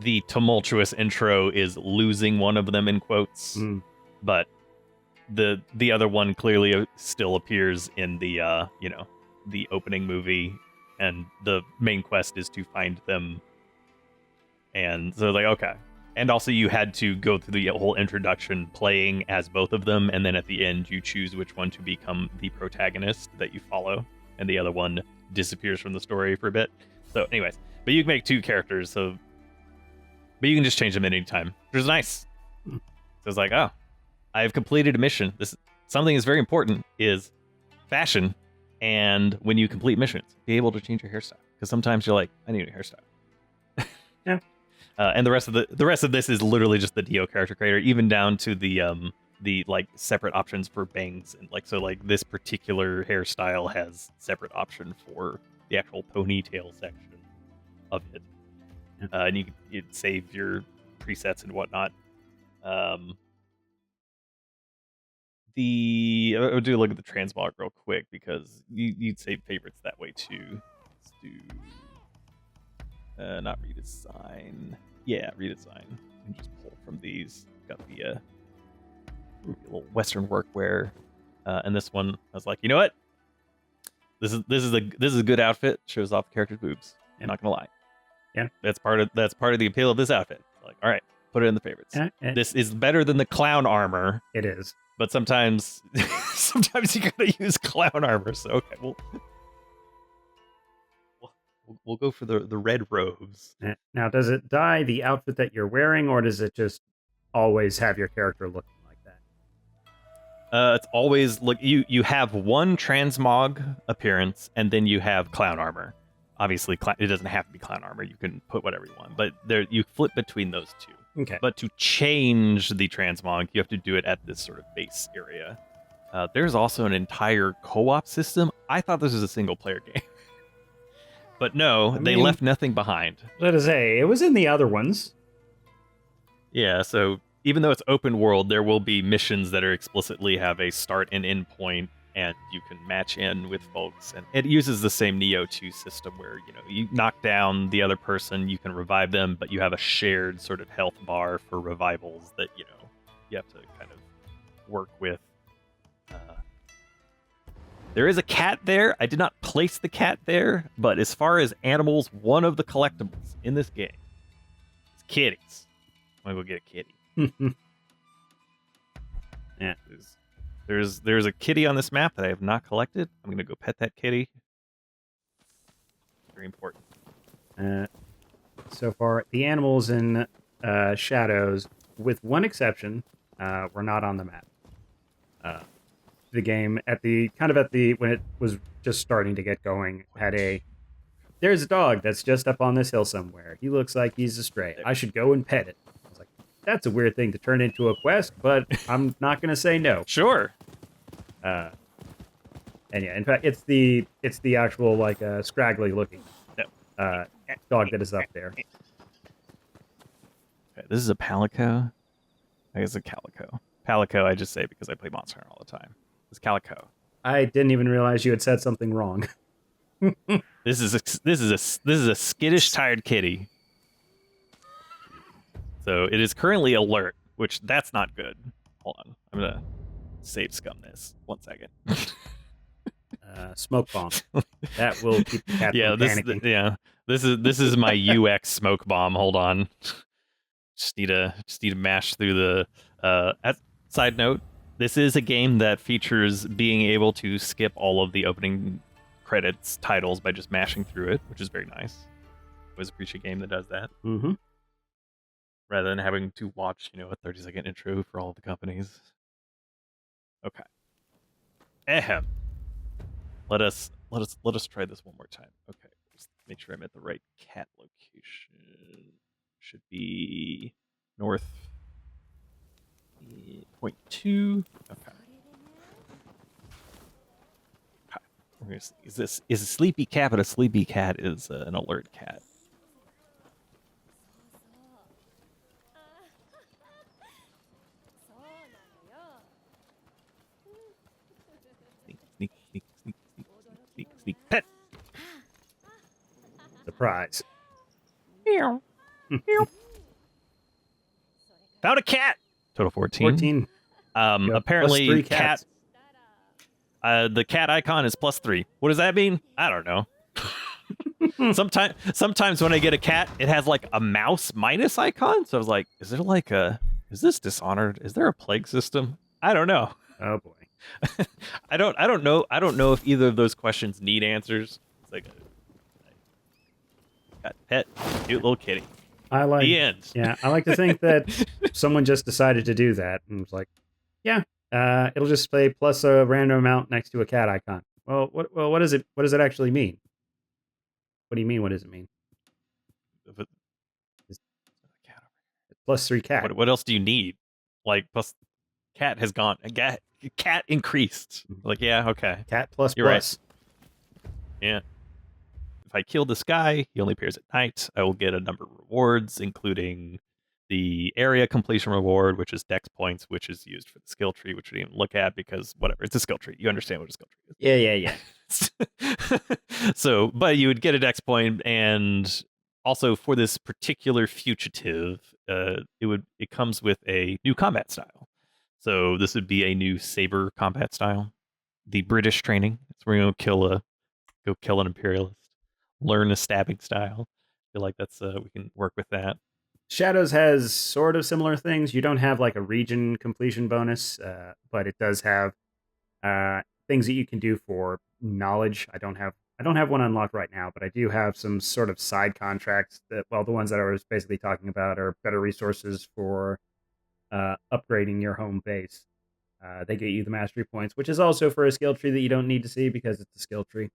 the tumultuous intro is losing one of them in quotes, but the other one clearly still appears in the the opening movie, and the main quest is to find them. And so like, okay. And also you had to go through the whole introduction playing as both of them, and then at the end you choose which one to become the protagonist that you follow, and the other one disappears from the story for a bit. So anyways, but you can make two characters, but you can just change them at any time, which is nice. So it's like, oh, I've completed a mission. Something that's very important is fashion, and when you complete missions, be able to change your hairstyle, because sometimes you're like, I need a hairstyle. Yeah. And the rest of this is literally just the Dio character creator, even down to the like separate options for bangs, and like, so like this particular hairstyle has separate option for the actual ponytail section of it. And you'd save your presets and whatnot. I'll do look at the transmog real quick, because you'd save favorites that way too. Let's do not redesign. Yeah, redesign. And just pull from these. Got the little Western workwear, and this one I was like, you know what? This is a good outfit. Shows off character's boobs. I'm not gonna lie. Yeah, that's part of the appeal of this outfit. Like, all right, put it in the favorites. This is better than the clown armor. It is, but sometimes you gotta use clown armor. So okay, we'll go for the red robes. Now, does it dye the outfit that you're wearing, or does it just always have your character looking like that? It's always you have one transmog appearance, and then you have clown armor. obviously it doesn't have to be clown armor. You can put whatever you want, but there you flip between those two. Okay. But to change the transmog, you have to do it at this sort of base area. There's also an entire co-op system. I thought this was a single-player game. But no, they left nothing behind. Let us say, it was in the other ones. Yeah, so even though it's open world, there will be missions that are explicitly have a start and end point, and you can match in with folks. And it uses the same Neo 2 system where, you knock down the other person, you can revive them, but you have a shared sort of health bar for revivals that, you have to kind of work with. There is a cat there. I did not place the cat there, but as far as animals, one of the collectibles in this game is kitties. I'm gonna go get a kitty. Yeah. There's a kitty on this map that I have not collected. I'm gonna go pet that kitty. Very important. So far, the animals in Shadows, with one exception, were not on the map. The game when it was just starting to get going had there's a dog that's just up on this hill somewhere. He looks like he's a stray. I should go and pet it. I was like, that's a weird thing to turn into a quest, but I'm not going to say no. Sure. And yeah, in fact, it's the actual scraggly looking dog that is up there. Okay, this is a palico. I guess a calico. Palico, I just say because I play Monster Hunter all the time. It's calico. I didn't even realize you had said something wrong. This is a skittish, tired kitty. So it is currently alert, which that's not good. Hold on, I'm gonna save scum this. 1 second. Smoke bomb. That will keep the cat from panicking. This is my UX smoke bomb. Hold on. Just need to mash through the. Side note. This is a game that features being able to skip all of the opening credits titles by just mashing through it, which is very nice. Always appreciate a game that does that. Mm-hmm. Rather than having to watch, a 30-second intro for all of the companies. Okay. Ahem. Let us try this one more time. Okay. Just make sure I'm at the right cat location. Should be north. 0.2. Okay. We're gonna see. Is a sleepy cat, but a sleepy cat is an alert cat. Sneak. Pet. Surprise. Meow. Meow. Found a cat. Total 14. 14. Apparently, cat. The cat icon is +3. What does that mean? I don't know. Sometimes when I get a cat, it has like a mouse minus icon. So I was like, is this Dishonored? Is there a plague system? I don't know. Oh boy. I don't know if either of those questions need answers. It's like got pet, cute little kitty. The end. Yeah, I like to think that someone just decided to do that and was like, yeah, it'll just play plus a random amount next to a cat icon. Well, what does it actually mean? What do you mean? What does it mean? It's +3 cat. What else do you need? Like plus cat has gone. Cat increased. Like yeah, okay. Cat plus You're plus. Right. Yeah. If I kill this guy, he only appears at night. I will get a number of rewards, including the area completion reward, which is dex points, which is used for the skill tree, which we didn't even look at because whatever, it's a skill tree. You understand what a skill tree is. Yeah. So, but you would get a dex point, and also for this particular fugitive, it comes with a new combat style. So this would be a new saber combat style, the British training. It's where you go kill an imperialist. Learn a stabbing style. I feel like that's we can work with that. Shadows has sort of similar things. You don't have like a region completion bonus, but it does have things that you can do for knowledge. I don't have one unlocked right now, but I do have some sort of side contracts that, well, the ones that I was basically talking about are better resources for upgrading your home base. They get you the mastery points, which is also for a skill tree that you don't need to see because it's a skill tree.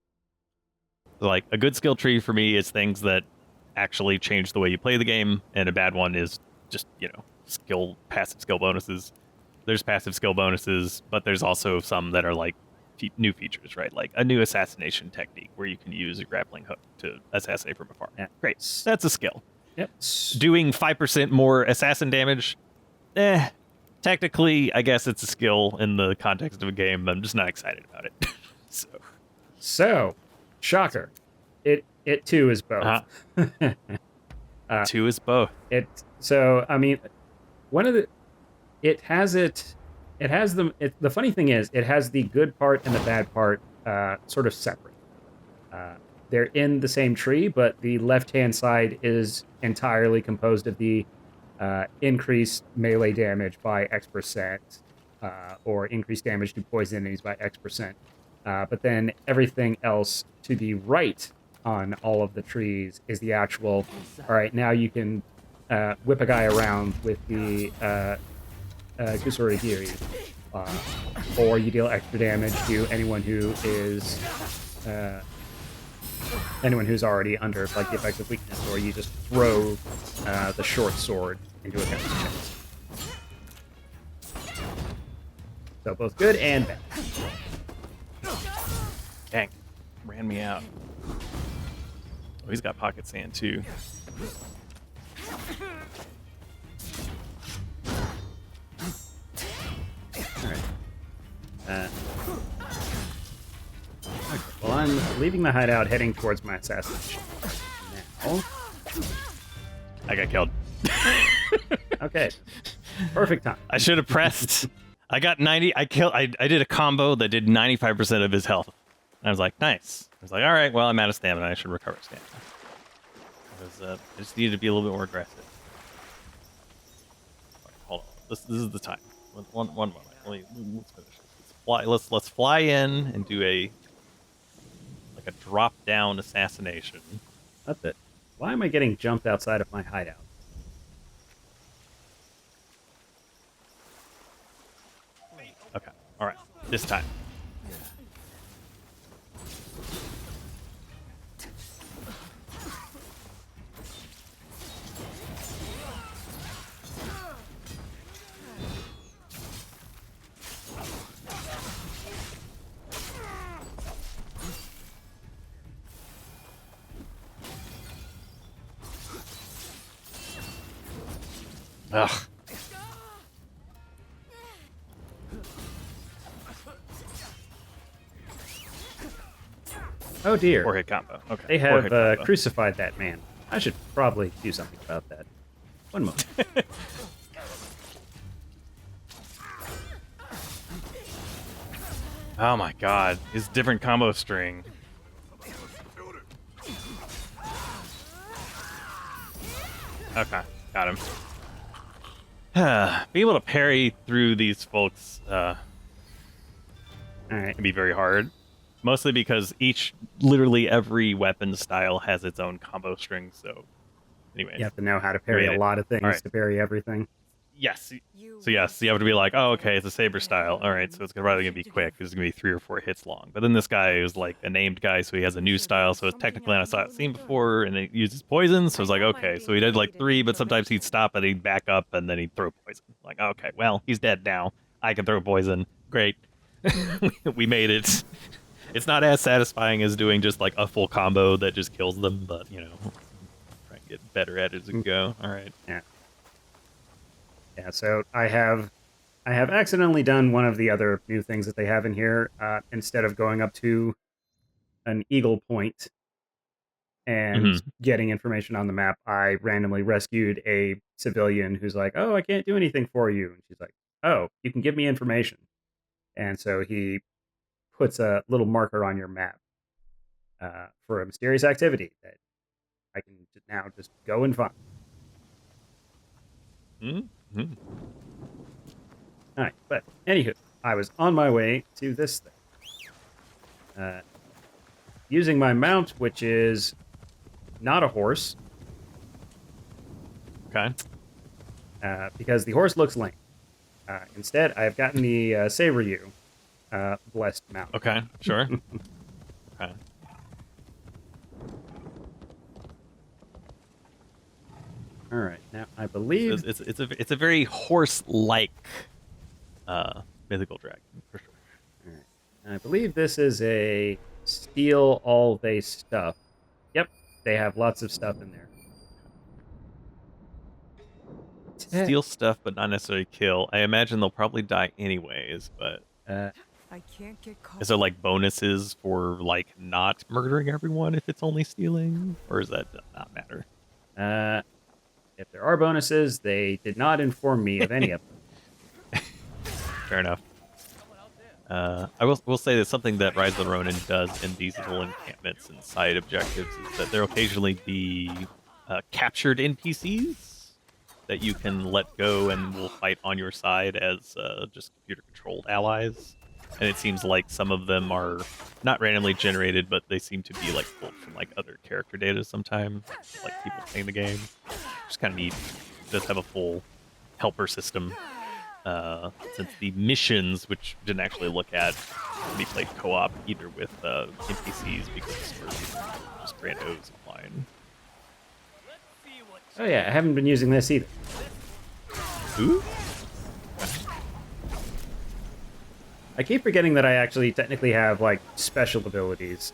Like a good skill tree for me is things that actually change the way you play the game, and a bad one is just, passive skill bonuses. There's passive skill bonuses, but there's also some that are like new features, right? Like a new assassination technique where you can use a grappling hook to assassinate from afar. Yeah. Great. That's a skill. Yep. Doing 5% more assassin damage, technically, I guess it's a skill in the context of a game, but I'm just not excited about it. So, shocker. It too is both. Two is both. So, I mean, the funny thing is, it has the good part and the bad part sort of separate. They're in the same tree, but the left-hand side is entirely composed of the increased melee damage by X%, or increased damage to poison enemies by X%. But then everything else to the right on all of the trees is the actual, all right, now you can whip a guy around with the Kusori Giri, or you deal extra damage to anyone who's already under like the effective weakness, or you just throw the short sword into a guy's chest. So both good and bad. Dang, ran me out. Oh, he's got pocket sand too. All right. Okay. Well, I'm leaving the hideout, heading towards my assassination. Now, I got killed. Okay. Perfect time. I should have pressed. I got 90. I did a combo that did 95% of his health. And I was like, nice. I was like, all right, well, I'm out of stamina. I should recover stamina. I just needed to be a little bit more aggressive. Right, hold on. This is the time. One moment. Let's finish this. Let's fly in and do a drop down assassination. That's it. Why am I getting jumped outside of my hideout? Okay. All right. This time. Ugh. Oh dear. 4-hit combo. Okay. They have crucified that man. I should probably do something about that. One moment. Oh my god. His different combo string. Okay. Got him. Being able to parry through these folks All right. can be very hard. Mostly because literally every weapon style has its own combo string. So, anyway, you have to know how to parry a lot of things to parry everything. Yes. So yes, you have to be like, oh, okay, it's a saber style. All right, so it's probably gonna be quick. It's gonna be 3 or 4 hits long. But then this guy is like a named guy, so he has a new style. So it's technically not a style I've seen before, and it uses poison. So it's like, okay, so he did like 3, but sometimes he'd stop and he'd back up and then he'd throw poison. Like, okay, well, he's dead now. I can throw poison. Great, we made it. It's not as satisfying as doing just like a full combo that just kills them, but try and get better at it as we go. All right. Yeah. Yeah, so I have accidentally done one of the other new things that they have in here. Instead of going up to an eagle point and getting information on the map, I randomly rescued a civilian who's like, oh, I can't do anything for you. And she's like, oh, you can give me information. And so he puts a little marker on your map for a mysterious activity that I can now just go and find. Mm-hmm. All right, but anywho, I was on my way to this thing. Using my mount, which is not a horse. Okay. Because the horse looks lame. Instead, I've gotten the Saberyu blessed mount. Okay, sure. Okay. All right, now I believe It's a very horse-like mythical dragon for sure. all right. I believe this is a steal all they stuff. Yep, they have lots of stuff in there. Steal stuff, but not necessarily kill. I imagine they'll probably die anyways. But I can't get caught. is there like bonuses for like not murdering everyone if it's only stealing, or does that not matter? If there are bonuses, they did not inform me of any of them. Fair enough. I will say that something that Rise of the Ronin does in these little encampments and side objectives is that there will occasionally be captured NPCs that you can let go and will fight on your side as just computer-controlled allies. And it seems like some of them are not randomly generated, but they seem to be like pulled from like other character data sometimes, like people playing the game. Just kind of neat. It does have a full helper system. Since the missions, which didn't actually look at, can be played co-op either with NPCs because we're just randos online. Oh yeah, I haven't been using this either. Ooh. I keep forgetting that I actually technically have like special abilities.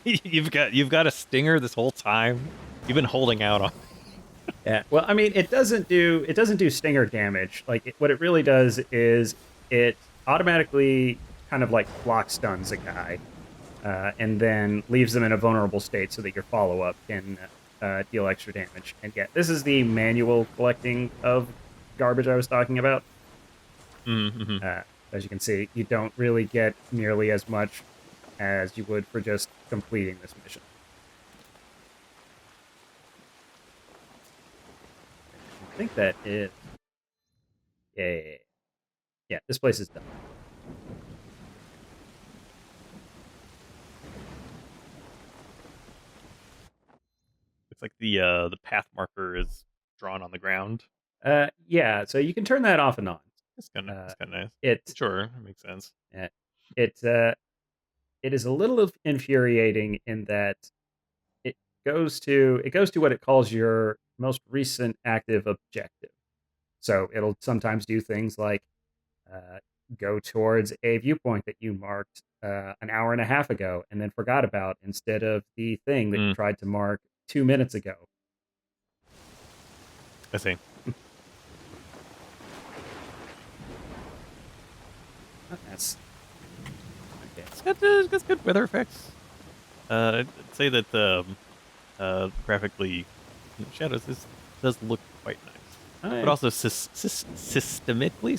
You've got a stinger this whole time. You've been holding out on. Yeah. Well, I mean, it doesn't do stinger damage. Like what it really does is it automatically kind of like block stuns a guy, and then leaves them in a vulnerable state so that your follow up can deal extra damage. And yeah, this is the manual collecting of garbage I was talking about. Mm-hmm. As you can see, you don't really get nearly as much as you would for just completing this mission. I think that is... Yeah, this place is done. Looks like the path marker is drawn on the ground. Yeah, so you can turn that off and on. It's kind of nice. Sure, that makes sense. It is a little infuriating in that it goes to what it calls your most recent active objective. So it'll sometimes do things like go towards a viewpoint that you marked an hour and a half ago and then forgot about instead of the thing that you tried to mark 2 minutes ago. I see. That's okay. It's got good weather effects. I'd say that graphically, Shadows does look quite nice, but also systematically,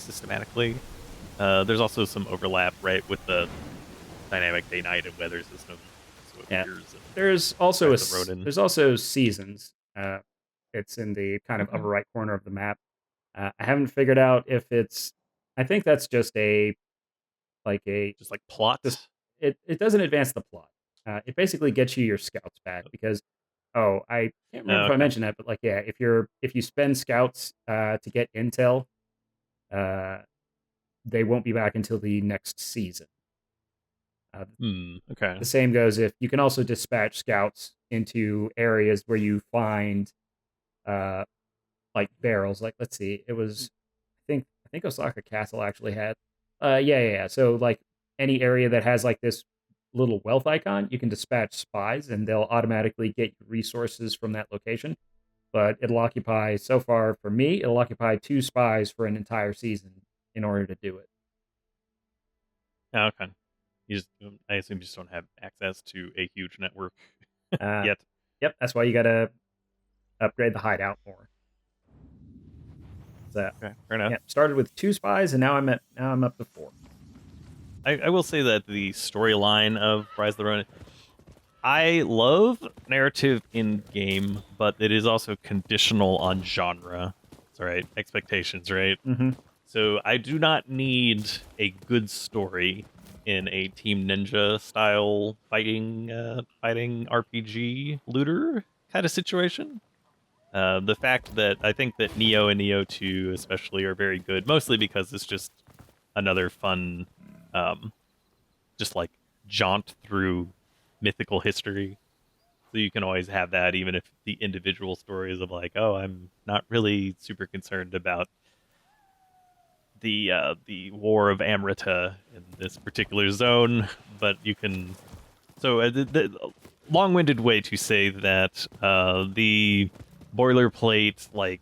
there's also some overlap, right, with the dynamic day-night and weather system. So yeah. There's also seasons. It's in the kind of upper right corner of the map. I haven't figured out if it's. I think that's just plot. It doesn't advance the plot. It basically gets you your scouts back because. Oh, I can't remember if I mentioned that, but like, yeah, if you spend scouts to get intel, they won't be back until the next season. Okay. The same goes if you can also dispatch scouts into areas where you find, like barrels. Like, let's see, it was, I think Osaka Castle actually had, yeah. So like any area that has like this little wealth icon, you can dispatch spies and they'll automatically get resources from that location. But it'll occupy, so far for me, it'll occupy 2 spies for an entire season in order to do it. Oh, okay. I assume you just don't have access to a huge network yet. Yep, that's why you gotta upgrade the hideout more. So, okay, fair enough. Yeah, started with 2 spies and now I'm up to 4. I will say that the storyline of Rise of the Ronin, I love narrative in game, but it is also conditional on genre. That's right, expectations, right? Mm-hmm. So I do not need a good story in a Team Ninja style fighting RPG looter kind of situation. The fact that I think that Nioh and Nioh 2 especially are very good, mostly because it's just another fun, just like jaunt through mythical history. So you can always have that, even if the individual stories of like, oh, I'm not really super concerned about the war of Amrita in this particular zone, but you can. So the long-winded way to say that the boilerplate like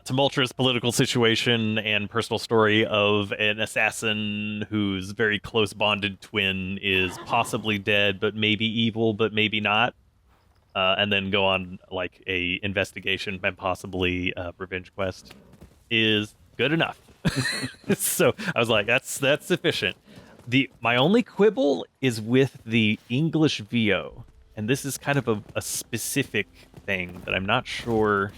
tumultuous political situation and personal story of an assassin whose very close bonded twin is possibly dead, but maybe evil, but maybe not. And then go on like a investigation and possibly revenge quest is good enough. So I was like, that's sufficient. My only quibble is with the English VO, and this is kind of a specific thing that I'm not sure.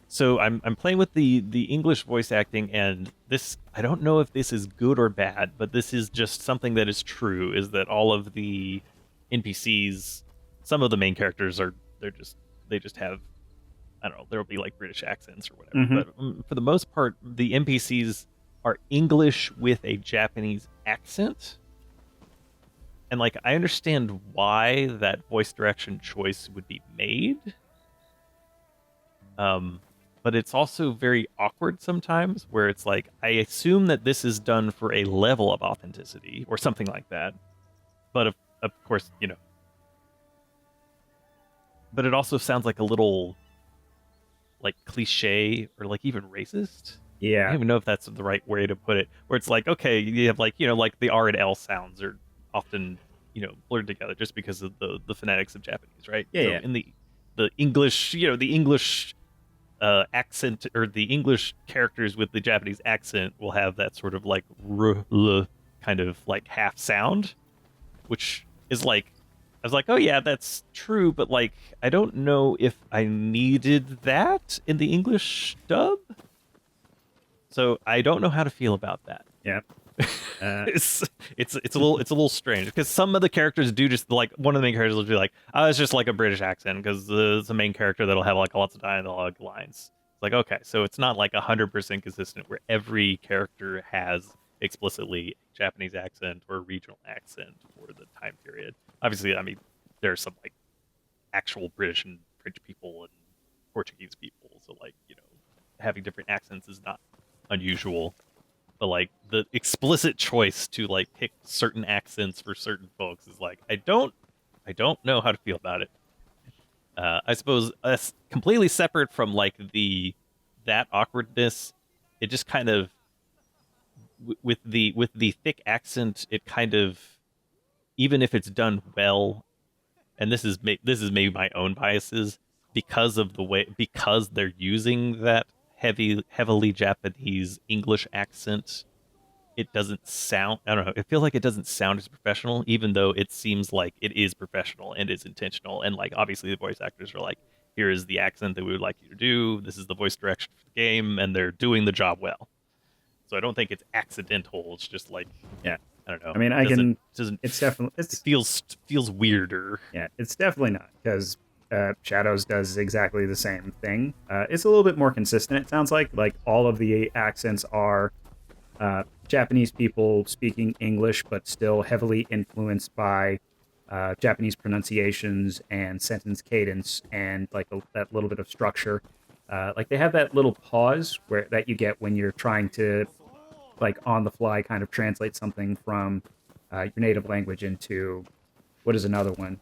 So I'm playing with the English voice acting, and this, I don't know if this is good or bad, but this is just something that is true, is that all of the NPCs, some of the main characters they just have, I don't know, there'll be like British accents or whatever, but for the most part the NPCs are English with a Japanese accent. And like I understand why that voice direction choice would be made. But it's also very awkward sometimes, where it's like, I assume that this is done for a level of authenticity or something like that. But of course, you know. But it also sounds like a little, like, cliche or, like, even racist. Yeah. I don't even know if that's the right way to put it. Where it's like, okay, you have, like, you know, like the R and L sounds are often, you know, blurred together just because of the phonetics of Japanese, right? Yeah, so yeah. In the English, you know, the English accent, or the English characters with the Japanese accent will have that sort of like kind of like half sound, which is like, I was like, oh yeah, that's true, but like I don't know if I needed that in the English dub. So I don't know how to feel about that. Yeah. It's a little strange, because some of the characters do just like, one of the main characters will be like, oh, it's just like a British accent, because it's a main character that'll have like lots of dialogue lines. It's like, okay, so it's not like 100% consistent where every character has explicitly a Japanese accent or a regional accent for the time period. Obviously, I mean, there are some like actual British and French people and Portuguese people, so like, you know, having different accents is not unusual. But like the explicit choice to like pick certain accents for certain folks is like, I don't know how to feel about it. I suppose completely separate from like that awkwardness, it just kind of with the thick accent, it kind of, even if it's done well, and this is maybe my own biases, because they're using that heavily Japanese English accent, it doesn't sound, I don't know, it feels like it doesn't sound as professional, even though it seems like it is professional and is intentional. And like, obviously the voice actors are like, here is the accent that we would like you to do, this is the voice direction for the game, and they're doing the job well. So I don't think it's accidental, it's just like, yeah, I don't know. I mean, it's definitely, it feels weirder. Yeah, it's definitely not, because Shadows does exactly the same thing. It's a little bit more consistent, it sounds like all of the accents are Japanese people speaking English, but still heavily influenced by Japanese pronunciations and sentence cadence, and like that little bit of structure. Like they have that little pause that you get when you're trying to, like, on the fly kind of translate something from your native language into what is another one.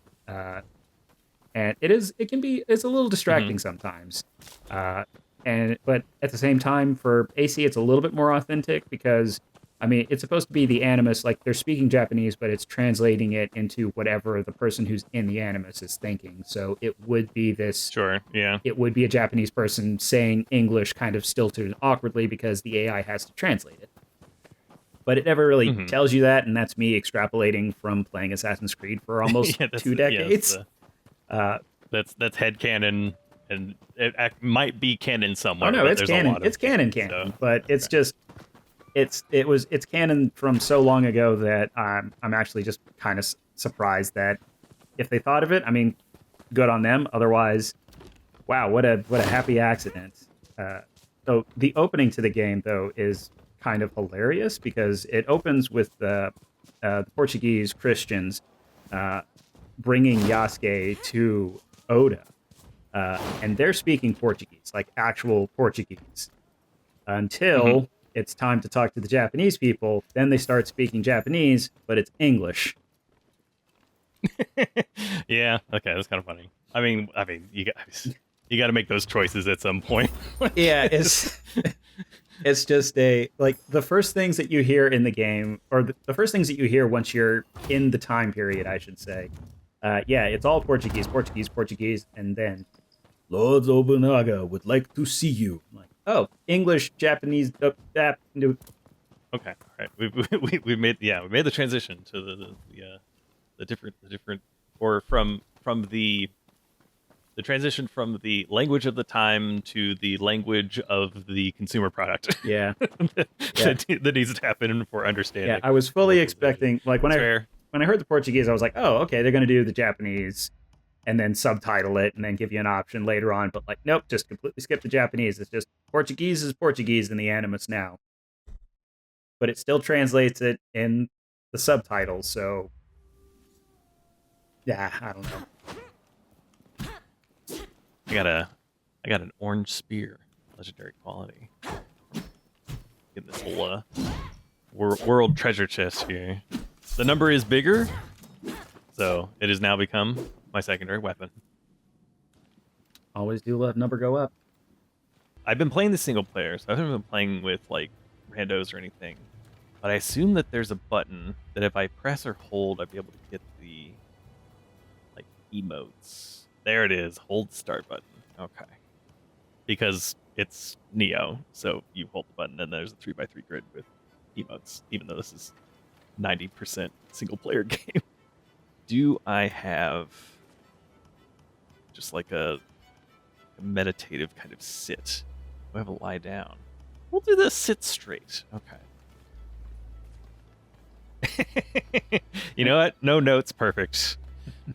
And it's a little distracting sometimes. But at the same time, for AC, it's a little bit more authentic, because I mean, it's supposed to be the Animus, like they're speaking Japanese, but it's translating it into whatever the person who's in the Animus is thinking. So it would be this. Sure, yeah. It would be a Japanese person saying English kind of stilted and awkwardly, because the AI has to translate it. But it never really tells you that, and that's me extrapolating from playing Assassin's Creed for almost 2 decades. That's headcanon, and it might be canon somewhere. Oh no, it's canon. It's canon, so. But it's just it's canon from so long ago that I'm actually just kind of surprised that if they thought of it, I mean, good on them. Otherwise, wow, what a happy accident. So the opening to the game, though, is kind of hilarious, because it opens with the Portuguese Christians bringing Yasuke to Oda. And they're speaking Portuguese, like actual Portuguese. Until it's time to talk to the Japanese people, then they start speaking Japanese, but it's English. Yeah, okay, that's kind of funny. I mean, you got to make those choices at some point. Yeah, it's just like the first things that you hear in the game, or the first things that you hear once you're in the time period, I should say. Yeah, it's all Portuguese, and then Lord Obunaga would like to see you. I'm like, oh, English, Japanese, Okay, all right, we made the transition to the different, or from the transition from the language of the time to the language of the consumer product. Yeah. that needs to happen for understanding. Yeah, I was fully expecting, like when I heard the Portuguese, I was like, oh, okay, they're going to do the Japanese and then subtitle it and then give you an option later on. But like, nope, just completely skip the Japanese. It's just Portuguese is Portuguese in the Animus now. But it still translates it in the subtitles, so yeah, I don't know. I got an orange spear, legendary quality. Get this whole world treasure chest here. The number is bigger, so it has now become my secondary weapon. Always do let number go up. I've been playing the single player, so I haven't been playing with like randos or anything. But I assume that there's a button that if I press or hold, I'd be able to get the like emotes. There it is. Hold start button. Okay. Because it's Neo, so you hold the button and there's a 3x3 grid with emotes, even though this is 90% single player game. Do I have just like a meditative kind of sit? Do I have a lie down? We'll do the sit straight. Okay. You know what? No notes. Perfect.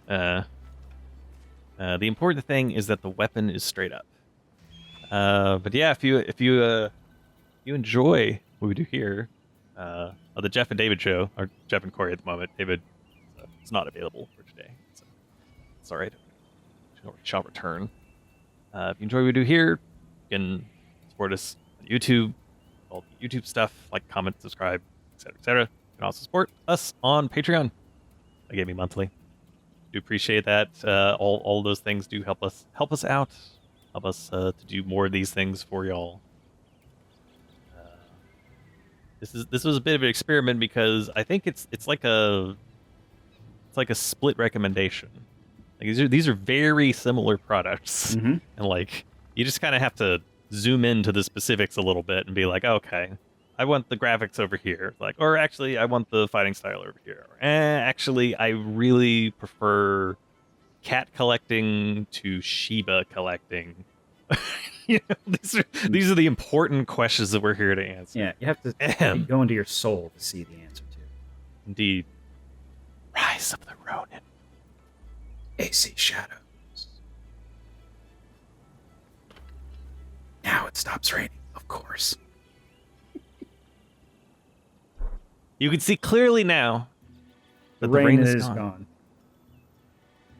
The important thing is that the weapon is straight up. But yeah, if you enjoy what we do here, on the Jeff and David show, or Jeff and Corey at the moment, David is not available for today, so it's all right. Shall return. If you enjoy what we do here, you can support us on YouTube, all the YouTube stuff, like, comment, subscribe, etc., etc. You can also support us on Patreon. They give me monthly. Do appreciate that. All those things do help us out, help us to do more of these things for y'all. This was a bit of an experiment because I think it's like a split recommendation. Like these are very similar products, and like you just kind of have to zoom into the specifics a little bit and be like, okay, I want the graphics over here, like, or actually I want the fighting style over here. Actually, I really prefer cat collecting to Shiba collecting. You know, these are the important questions that we're here to answer. Yeah, you have to go into your soul to see the answer to. Indeed. Rise of the Ronin. AC Shadows. Now it stops raining, of course. You can see clearly now that the rain is gone.